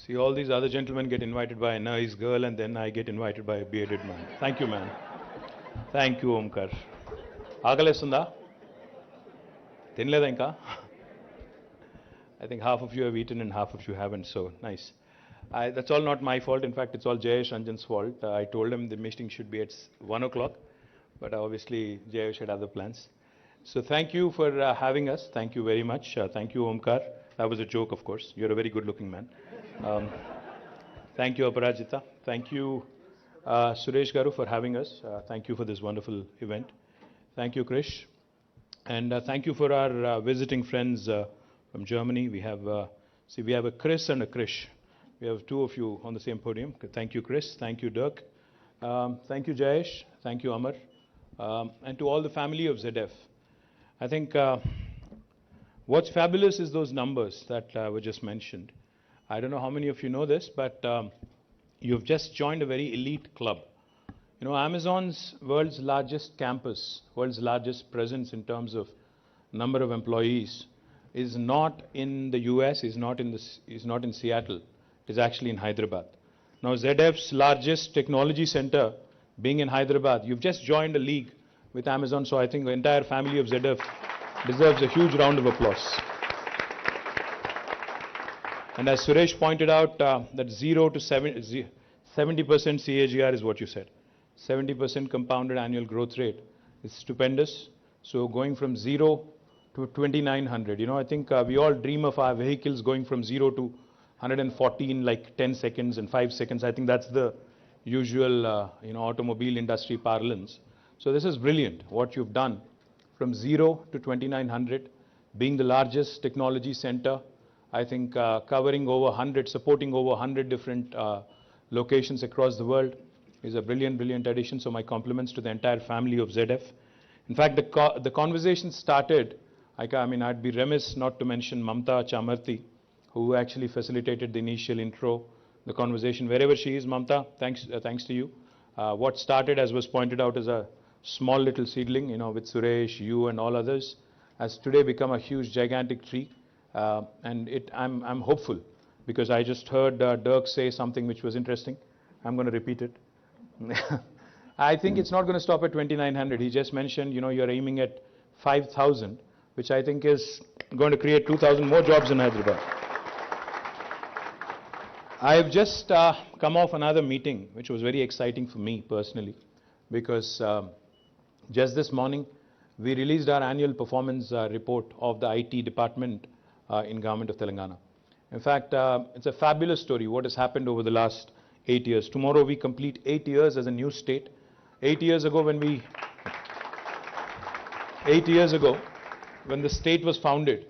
See, all these other gentlemen get invited by a nice girl, and then I get invited by a bearded man. Thank you, man. Thank you, Omkar. ఆకలేస్తుందా? తినలేదా ఇంకా? I think half of you have eaten and half of you haven't, so nice. That's all not my fault. In fact, it's all Jayesh Ranjan's fault. I told him the meeting should be at 1 o'clock, but obviously Jayesh had other plans. So thank you for having us. Thank you very much. Thank you, Omkar. That was a joke, of course. You're a very good-looking man. Thank you, Aparajita. Thank you, Suresh Garu, for having us. Thank you for this wonderful event. Thank you, Krish. And thank you for our visiting friends from Germany. We have, we have a Chris and a Krish. We have two of you on the same podium. Thank you, Chris. Thank you, Dirk. Thank you, Jayesh. Thank you, Amar. And to all the family of ZF. I think what's fabulous is those numbers that were just mentioned. I don't know how many of you know this, but you've just joined a very elite club. You know, Amazon's world's largest campus, world's largest presence in terms of number of employees, is not in the US, is not in Seattle. It is actually in Hyderabad. Now, ZF's largest technology center being in Hyderabad, you've just joined a league with Amazon, so I think the entire family of ZF deserves a huge round of applause. And as Suresh pointed out, that 0 to 70% CAGR is what you said. 70% compounded annual growth rate is stupendous. So going from 0 to 2,900, you know, I think we all dream of our vehicles going from 0 to 114 in like 10 seconds and 5 seconds. I think that's the usual, automobile industry parlance. So this is brilliant, what you've done from 0 to 2,900, being the largest technology center. I think covering over 100, supporting over 100 different locations across the world is a brilliant addition. So my compliments to the entire family of ZF. In fact, the conversation started, I'd be remiss not to mention Mamta Chamarthi, who actually facilitated the initial intro, the conversation. Wherever she is, Mamta, thanks to you. What started, as was pointed out, as a small little seedling, with Suresh, you and all others, has today become a huge, gigantic tree. And I'm hopeful, because I just heard Dirk say something which was interesting. I'm going to repeat it. I think it's not going to stop at 2,900. He just mentioned, you're aiming at 5,000, which I think is going to create 2,000 more jobs in Hyderabad. I've just come off another meeting, which was very exciting for me personally, because just this morning, we released our annual performance report of the IT department in Government of Telangana. In fact, it's a fabulous story, what has happened over the last 8 years. Tomorrow we complete 8 years as a new state. 8 years ago when the state was founded,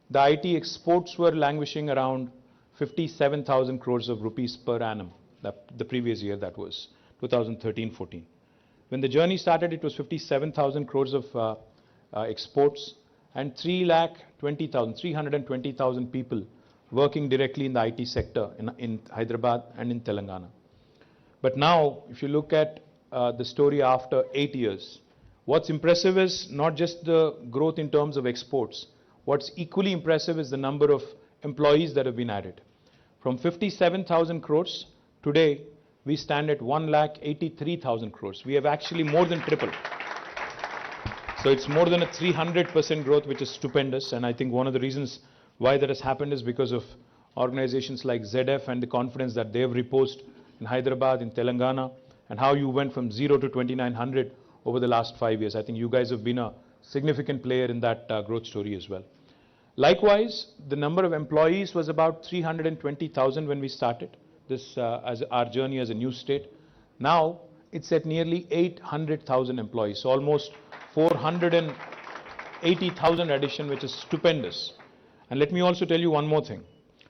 the IT exports were languishing around 57,000 crores of rupees per annum. The previous year, that was 2013-14. When the journey started, it was 57,000 crores of exports and 320,000 people working directly in the IT sector in Hyderabad and in Telangana. But now, if you look at the story after 8 years, what's impressive is not just the growth in terms of exports. What's equally impressive is the number of employees that have been added. From 57,000 crores, today we stand at 1,83,000 crores. We have actually more than tripled. So it's more than a 300% growth, which is stupendous. And I think one of the reasons why that has happened is because of organizations like ZF and the confidence that they have reposed in Hyderabad, in Telangana, and how you went from 0 to 2,900 over the last 5 years. I think you guys have been a significant player in that growth story as well. Likewise, the number of employees was about 320,000 when we started this as our journey as a new state. Now it's at nearly 800,000 employees, so almost 480,000 addition, which is stupendous. And let me also tell you one more thing.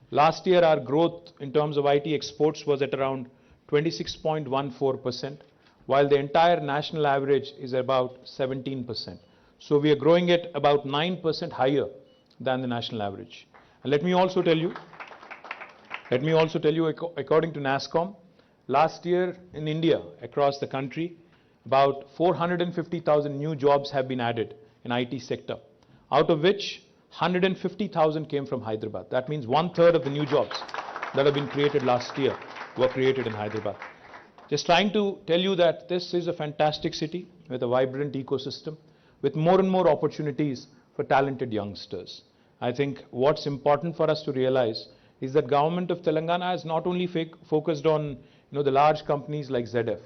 Last year, our growth in terms of IT exports was at around 26.14%, while the entire national average is about 17%. So we are growing at about 9% higher than the national average. And let me also tell you, according to NASSCOM, last year in India, across the country, about 450,000 new jobs have been added in IT sector, out of which 150,000 came from Hyderabad. That means 1/3 of the new jobs that have been created last year were created in Hyderabad. Just trying to tell you that this is a fantastic city with a vibrant ecosystem, with more and more opportunities for talented youngsters. I think what's important for us to realize is that government of Telangana has not only focused on the large companies like ZF.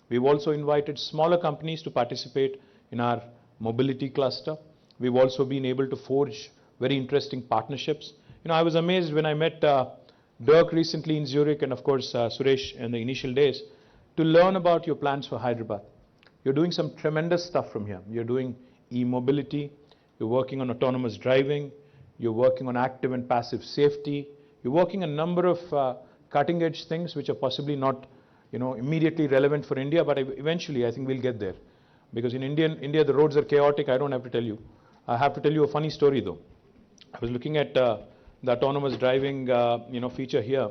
We've also invited smaller companies to participate in our mobility cluster. We've also been able to forge very interesting partnerships. I was amazed when I met Dirk recently in Zurich, and of course Suresh in the initial days, to learn about your plans for Hyderabad. You're doing some tremendous stuff from here. You're doing e-mobility, you're working on autonomous driving, you're working on active and passive safety, you're working on a number of cutting edge things which are possibly not immediately relevant for India, but eventually I think we'll get there. Because in India the roads are chaotic, I don't have to tell you. I have to tell you a funny story though. I was looking at the autonomous driving feature here,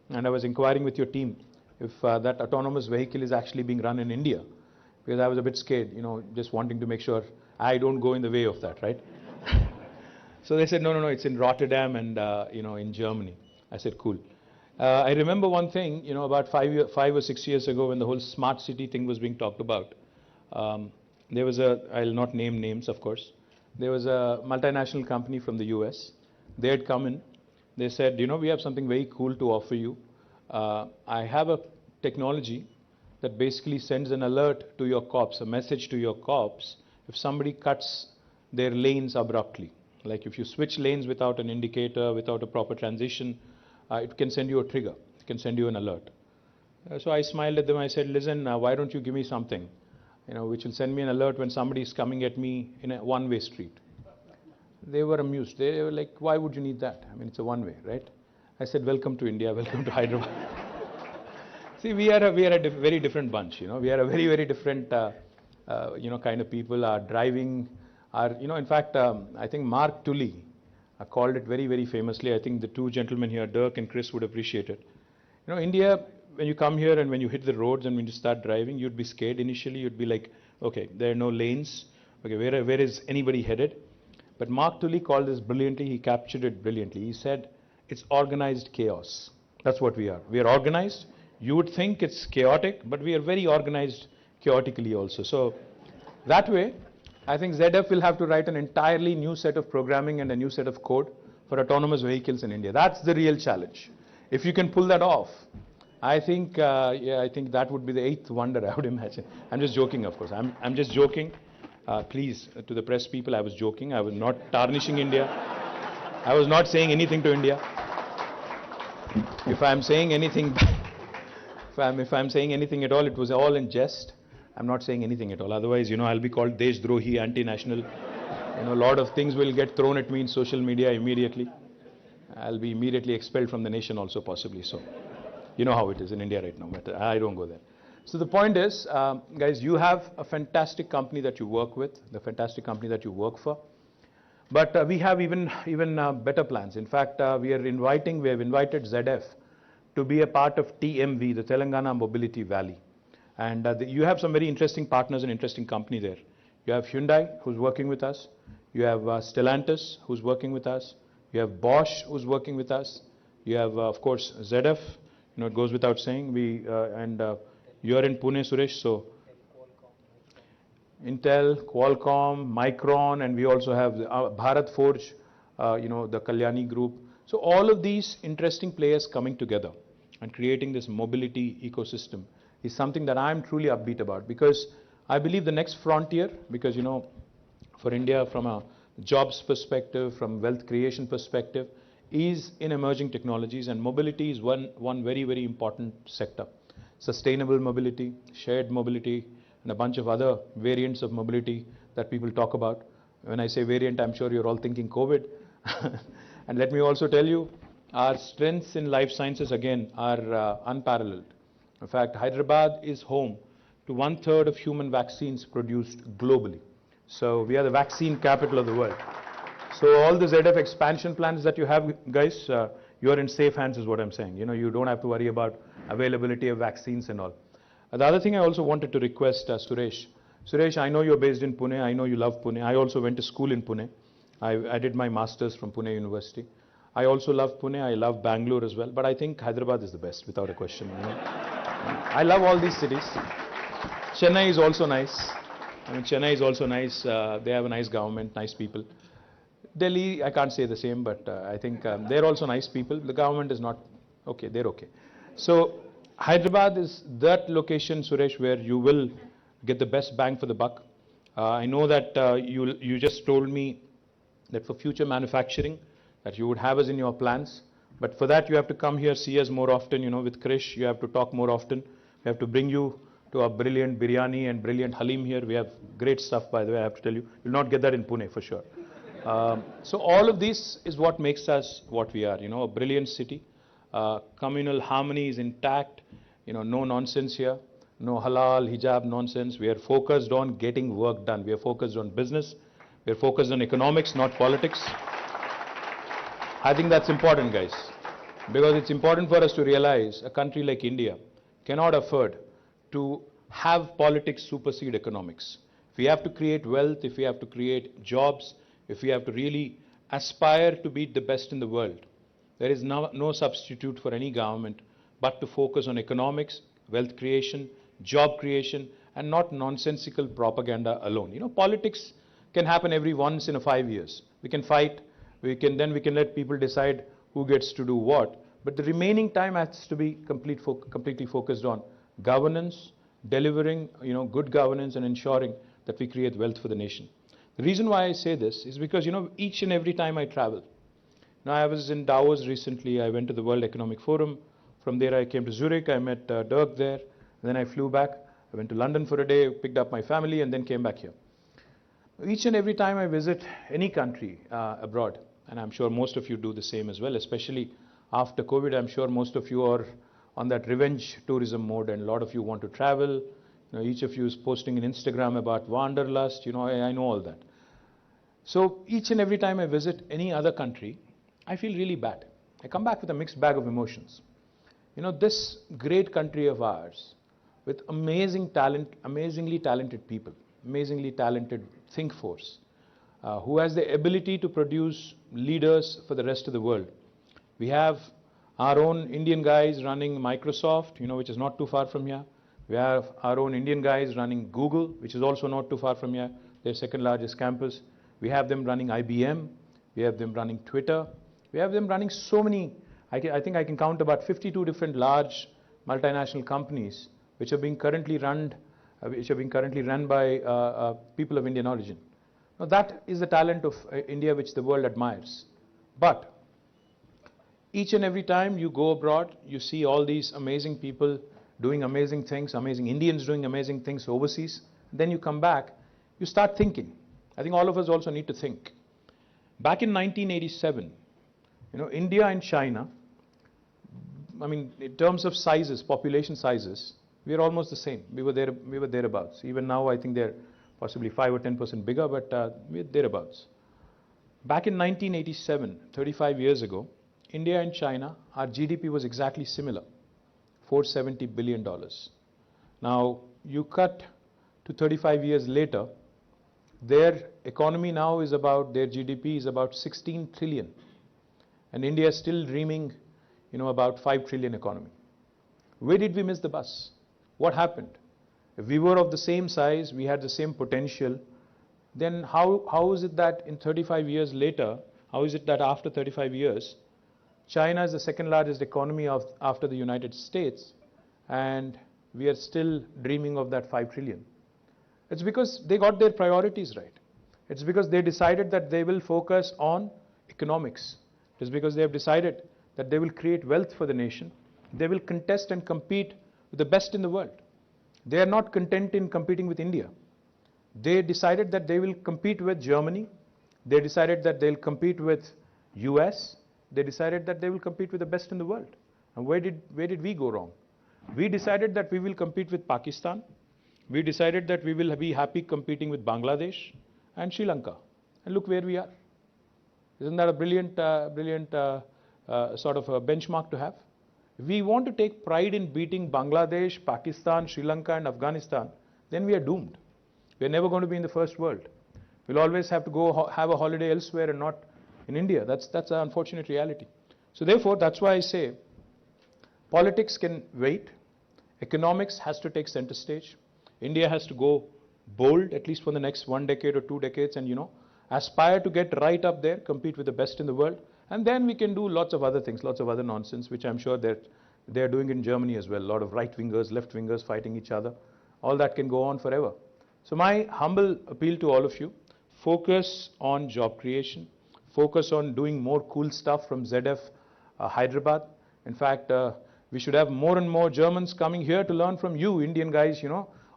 and I was inquiring with your team if that autonomous vehicle is actually being run in India, because I was a bit scared, just wanting to make sure I don't go in the way of that, right? So they said, no, it's in Rotterdam and in Germany. I said, cool. I remember one thing, about 5 or 6 years ago, when the whole smart city thing was being talked about. There was I'll not name names, of course. There was a multinational company from the US. They had come in. They said, we have something very cool to offer you. I have a technology that basically sends an alert to your cops, a message to your cops, if somebody cuts their lanes abruptly. Like if you switch lanes without an indicator, without a proper transition, it can send you a trigger. It can send you an alert. So I smiled at them. I said, listen, why don't you give me something, which will send me an alert when somebody is coming at me in a one-way street. They were amused. They were like, why would you need that? I mean, it's a one-way, right? I said, welcome to India, welcome to Hyderabad. See, we are a very different bunch, We are a very, very different, kind of people. Our driving, in fact, I think Mark Tully called it very, very famously. I think the two gentlemen here, Dirk and Chris, would appreciate it. India, when you come here and when you hit the roads and when you start driving, you'd be scared initially. You'd be like, okay, there are no lanes. Okay, where is anybody headed? But Mark Tully called this brilliantly. He captured it brilliantly. He said, it's organized chaos. That's what we are. We are organized. You would think it's chaotic, but we are very organized chaotically also. So that way, I think ZF will have to write an entirely new set of programming and a new set of code for autonomous vehicles in India. That's the real challenge. If you can pull that off, I think I think that would be the eighth wonder, I would imagine. I'm just joking, of course. I'm just joking. Please, to the press people, I was joking. I was not tarnishing India. I was not saying anything to India. If I'm saying anything, if I'm saying anything at all, it was all in jest. I'm not saying anything at all. Otherwise, I'll be called Deshdrohi, anti-national. A lot of things will get thrown at me in social media immediately. I'll be immediately expelled from the nation also, possibly. So, you know how it is in India right now, but I don't go there. So the point is, guys, you have a fantastic company that you work with, the fantastic company that you work for. But we have even better plans. In fact, we have invited ZF to be a part of TMV, the Telangana Mobility Valley. And you have some very interesting partners and interesting company there. You have Hyundai, who's working with us. You have Stellantis, who's working with us. You have Bosch, who's working with us. You have, of course, ZF. It goes without saying. You're in Pune, Suresh, so Intel, Qualcomm, Micron, and we also have Bharat Forge, the Kalyani Group. So all of these interesting players coming together and creating this mobility ecosystem is something that I'm truly upbeat about, because I believe the next frontier, because for India, from a jobs perspective, from wealth creation perspective, is in emerging technologies, and mobility is one very, very important sector. Sustainable mobility, shared mobility, and a bunch of other variants of mobility that people talk about. When I say variant, I'm sure you're all thinking COVID. And let me also tell you, our strengths in life sciences, again, are unparalleled. In fact, Hyderabad is home to 1/3 of human vaccines produced globally. So we are the vaccine capital of the world. So all the ZF expansion plans that you have, guys, you're in safe hands is what I'm saying. You don't have to worry about availability of vaccines and all. The other thing I also wanted to request Suresh. Suresh, I know you're based in Pune. I know you love Pune. I also went to school in Pune. I did my master's from Pune University. I also love Pune, I love Bangalore as well, but I think Hyderabad is the best, without a question. I love all these cities. Chennai is also nice. Chennai is also nice. They have a nice government, nice people. Delhi, I can't say the same, but I think they're also nice people. The government is not okay, they're okay. So Hyderabad is that location, Suresh, where you will get the best bang for the buck. I know that you just told me that for future manufacturing, that you would have us in your plans. But for that, you have to come here, see us more often. With Krish, you have to talk more often. We have to bring you to our brilliant biryani and brilliant halim here. We have great stuff, by the way, I have to tell you. You'll not get that in Pune, for sure. So all of this is what makes us what we are, a brilliant city. Communal harmony is intact, no nonsense here, no halal, hijab nonsense. We are focused on getting work done. We are focused on business. We are focused on economics, not politics. I think that's important, guys, because it's important for us to realize a country like India cannot afford to have politics supersede economics. If we have to create wealth, if we have to create jobs, if we have to really aspire to be the best in the world, there is no substitute for any government but to focus on economics, wealth creation, job creation, and not nonsensical propaganda alone. Politics can happen every once in 5 years. We can fight, we can let people decide who gets to do what, but the remaining time has to be completely focused on governance, delivering good governance, and ensuring that we create wealth for the nation. The reason why I say this is because each and every time I travel. Now, I was in Davos recently. I went to the World Economic Forum. From there I came to Zurich. I met Dirk there, and then I flew back. I went to London for a day, picked up my family, and then came back here. Each and every time I visit any country abroad, and I'm sure most of you do the same as well, especially after COVID, I'm sure most of you are on that revenge tourism mode, and a lot of you want to travel. Each of you is posting on Instagram about wanderlust. I know all that. So each and every time I visit any other country, I feel really bad. I come back with a mixed bag of emotions. This great country of ours, with amazing talent, amazingly talented people, amazingly talented think force, who has the ability to produce leaders for the rest of the world. We have our own Indian guys running Microsoft, which is not too far from here. We have our own Indian guys running Google, which is also not too far from here, their second largest campus. We have them running IBM. We have them running Twitter. We have them running so many. I think I can count about 52 different large multinational companies which are being currently run by people of Indian origin. Now that is the talent of India which the world admires. But each and every time you go abroad, you see all these amazing people doing amazing things, amazing Indians doing amazing things overseas. Then you come back, you start thinking. I think all of us also need to think. Back in 1987, India and China, in terms of sizes, population sizes, we are almost the same. We were thereabouts. Even now, I think they're possibly 5 or 10% bigger, but we're thereabouts. Back in 1987, 35 years ago, India and China, our GDP was exactly similar, $470 billion. Now, you cut to 35 years later, their economy now is about, their GDP is about 16 trillion. And India is still dreaming, about 5 trillion economy. Where did we miss the bus? What happened? If we were of the same size, we had the same potential, then how is it that in 35 years later, how is it that after 35 years, China is the second largest economy after the United States, and we are still dreaming of that 5 trillion? It's because they got their priorities right. It's because they decided that they will focus on economics. It's because they have decided that they will create wealth for the nation. They will contest and compete with the best in the world. They are not content in competing with India. They decided that they will compete with Germany. They decided that they'll compete with US. They decided that they will compete with the best in the world. And where did we go wrong? We decided that we will compete with Pakistan. We decided that we will be happy competing with Bangladesh and Sri Lanka. And look where we are. Isn't that a brilliant sort of a benchmark to have? If we want to take pride in beating Bangladesh, Pakistan, Sri Lanka, and Afghanistan, then we are doomed. We are never going to be in the first world. We'll always have to go have a holiday elsewhere and not in India. That's an unfortunate reality. So therefore, that's why I say politics can wait. Economics has to take center stage. India has to go bold, at least for the next 1 decade or 2 decades, and aspire to get right up there, compete with the best in the world. And then we can do lots of other things, lots of other nonsense, which I'm sure they're doing in Germany as well. A lot of right-wingers, left-wingers fighting each other. All that can go on forever. So my humble appeal to all of you, focus on job creation, focus on doing more cool stuff from ZF Hyderabad. In fact, we should have more and more Germans coming here to learn from you, Indian guys,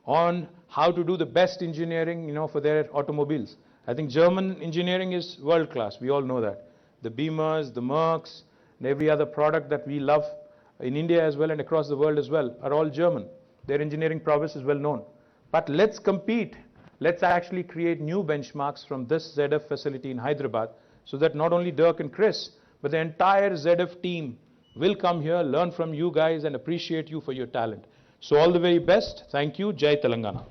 on how to do the best engineering, for their automobiles. I think German engineering is world class. We all know that. The Beamers, the Mercs, and every other product that we love in India as well and across the world as well are all German. Their engineering prowess is well known. But let's compete. Let's actually create new benchmarks from this ZF facility in Hyderabad so that not only Dirk and Chris, but the entire ZF team will come here, learn from you guys and appreciate you for your talent. So all the very best. Thank you. Jai Telangana.